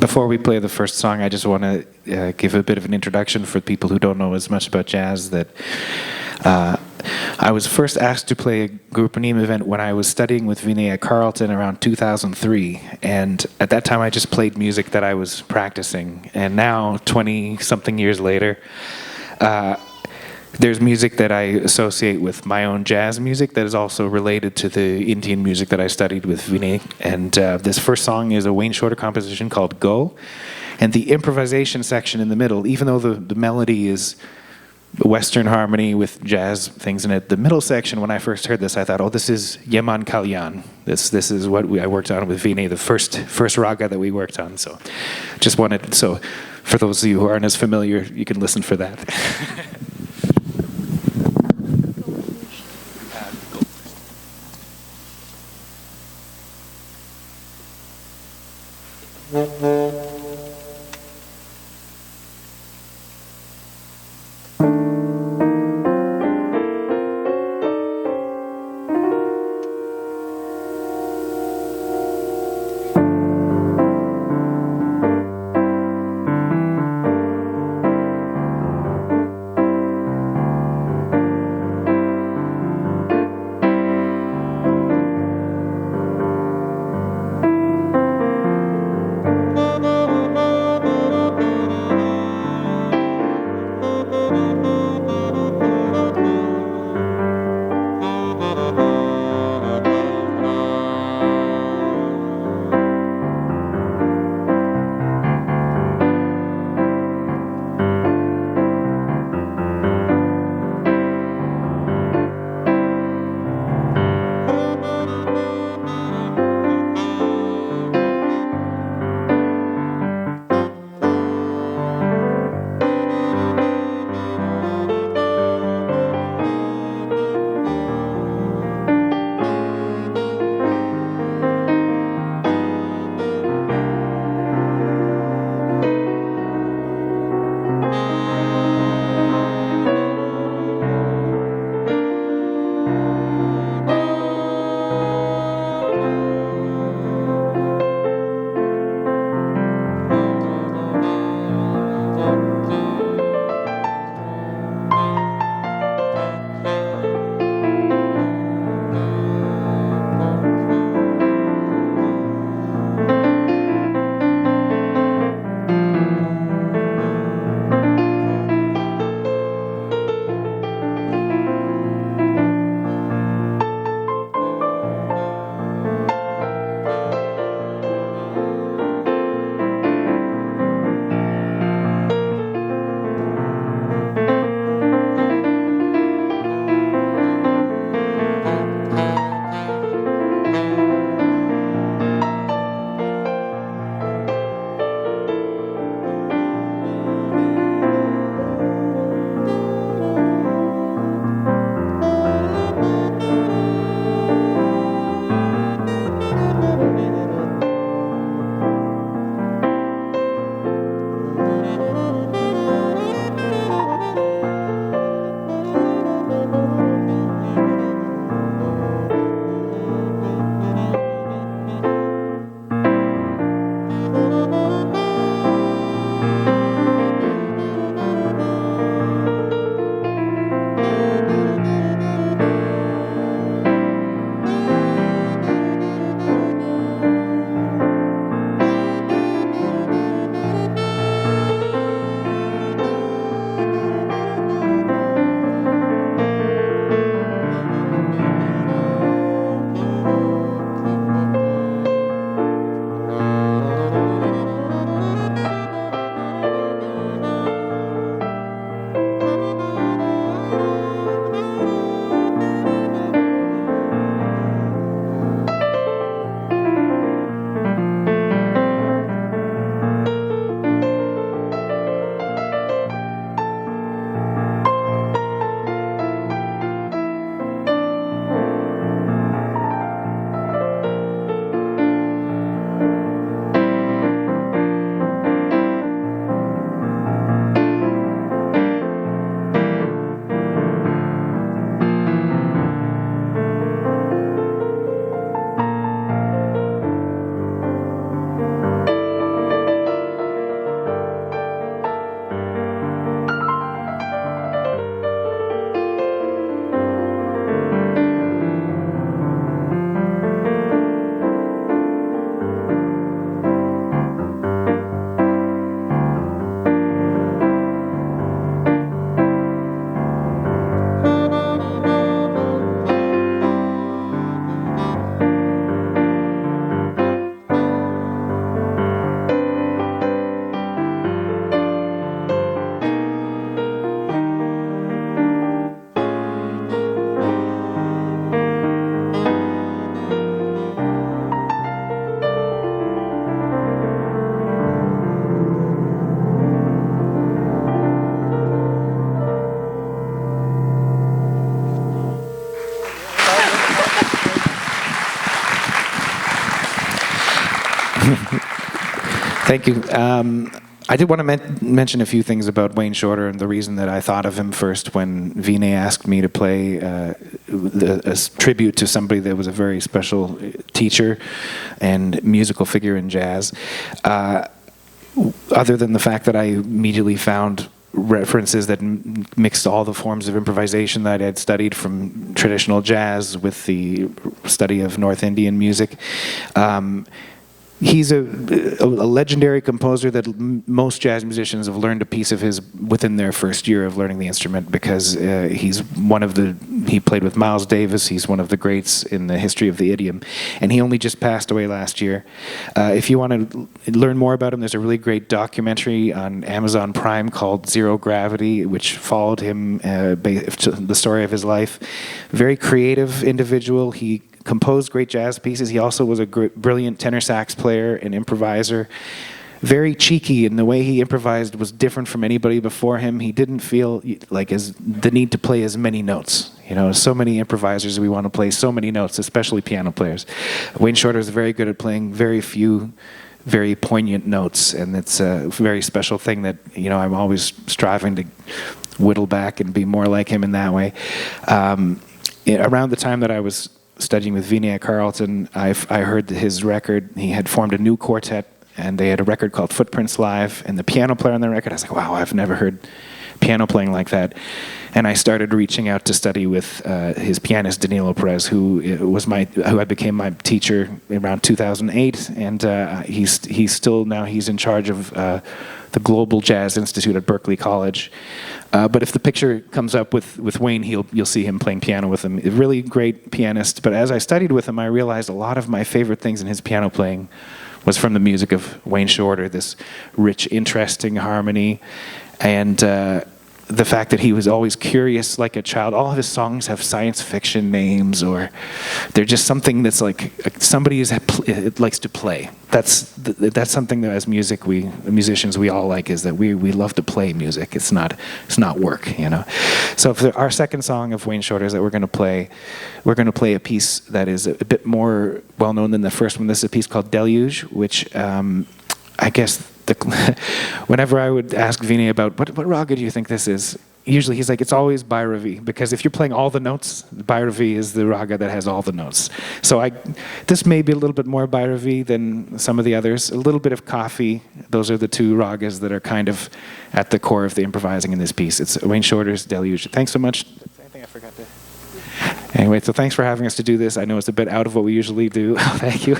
Before we play the first song, I just want to give a bit of an introduction for people who don't know as much about jazz. That I was first asked to play a Purnima event when I was studying with Vinay at Carleton around 2003. And at that time, I just played music that I was practicing. And now, 20-something years later, there's music that I associate with my own jazz music that is also related to the Indian music that I studied with Vinay. And this first song is a Wayne Shorter composition called Go. And the improvisation section in the middle, even though the melody is Western harmony with jazz things in it, the middle section, when I first heard this, I thought, oh, this is Yaman Kalyan. This is what I worked on with Vinay, the first raga that we worked on. So just wanted, so for those of you who aren't as familiar, you can listen for that. Thank you. I did want to mention a few things about Wayne Shorter, and the reason that I thought of him first when Vinay asked me to play a tribute to somebody that was a very special teacher and musical figure in jazz. Other than the fact that I immediately found references that mixed all the forms of improvisation that I had studied, from traditional jazz with the study of North Indian music. He's a legendary composer that most jazz musicians have learned a piece of his within their first year of learning the instrument, because he played with Miles Davis. He's one of the greats in the history of the idiom, and he only just passed away last year. If you want to learn more about him, there's a really great documentary on Amazon Prime called Zero Gravity, which followed him, the story of his life. Very creative individual. He composed great jazz pieces. He also was a brilliant tenor sax player and improviser. Very cheeky, and the way he improvised was different from anybody before him. He didn't feel like the need to play as many notes. You know, so many improvisers, we want to play so many notes, especially piano players. Wayne Shorter is very good at playing very few, very poignant notes, and it's a very special thing that, you know, I'm always striving to whittle back and be more like him in that way. Around the time that I was studying with Vinay at Carleton, I heard his record. He had formed a new quartet, and they had a record called Footprints Live, and the piano player on the record, I was like, wow, I've never heard piano playing like that. And I started reaching out to study with his pianist, Danilo Perez, who I became my teacher around 2008, and he's still now, he's in charge of the Global Jazz Institute at Berklee College. But if the picture comes up with Wayne, you'll see him playing piano with him. A really great pianist. But as I studied with him, I realized a lot of my favorite things in his piano playing was from the music of Wayne Shorter, this rich, interesting harmony, and the fact that he was always curious like a child. All of his songs have science fiction names, or they're just something that's like somebody likes to play. That's something that as musicians we all like, is that we love to play music. It's not work, you know. So for our second song of Wayne Shorter's that we're going to play a piece that is a bit more well known than the first one. This is a piece called Deluge, which I guess whenever I would ask Vinay about what raga do you think this is, usually he's like, it's always Bhairavi, because if you're playing all the notes, Bhairavi is the raga that has all the notes. So this may be a little bit more Bhairavi than some of the others. A little bit of Kafi. Those are the two ragas that are kind of at the core of the improvising in this piece. It's Wayne Shorter's Deluge. Thanks so much. Anything I forgot to... Anyway, so thanks for having us to do this. I know it's a bit out of what we usually do. Thank you.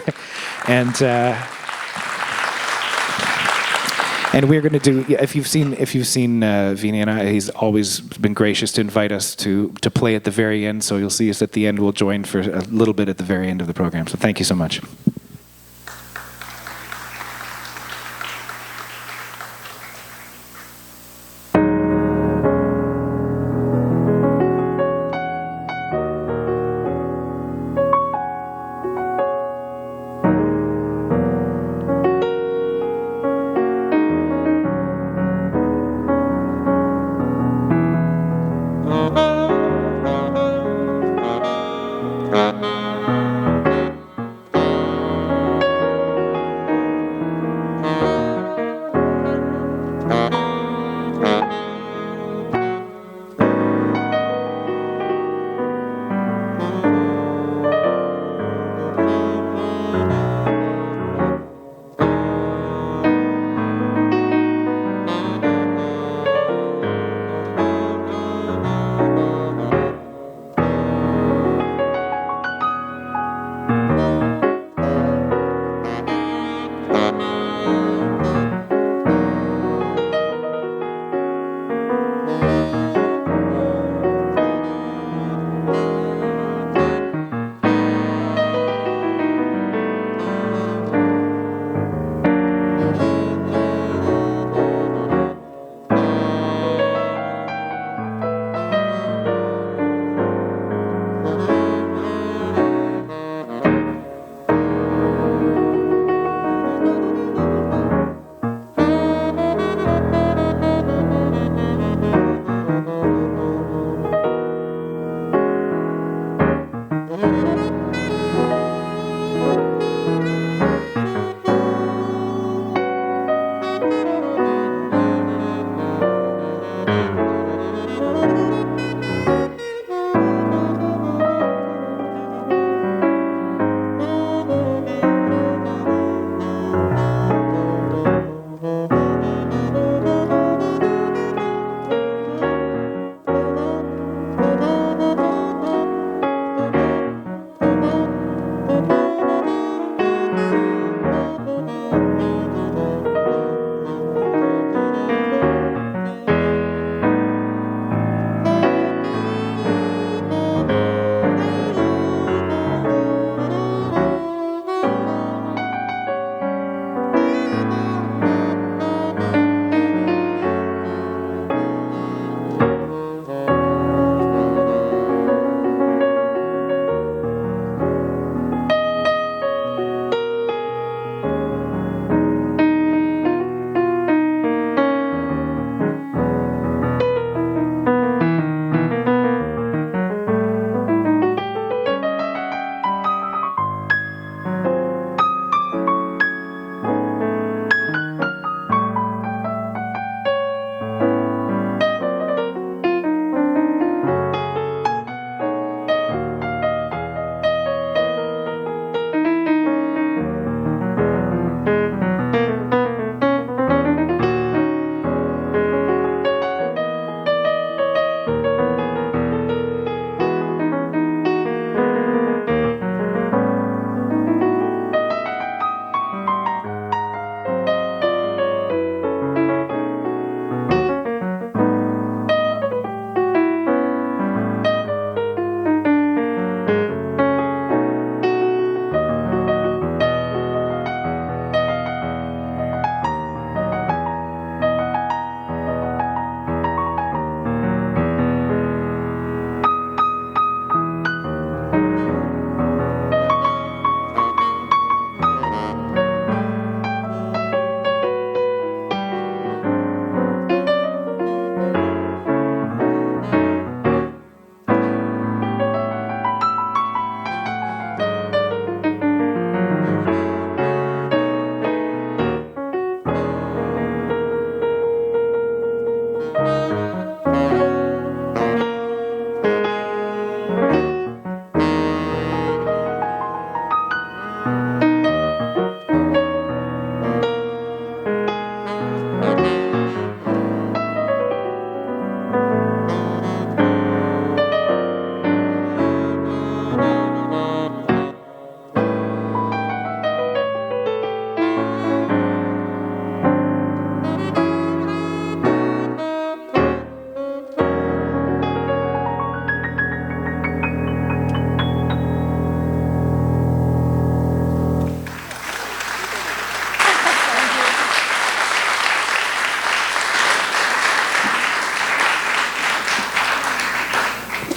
And we're going to do, if you've seen Vinay and I, he's always been gracious to invite us to play at the very end. So you'll see us at the end. We'll join for a little bit at the very end of the program. So thank you so much.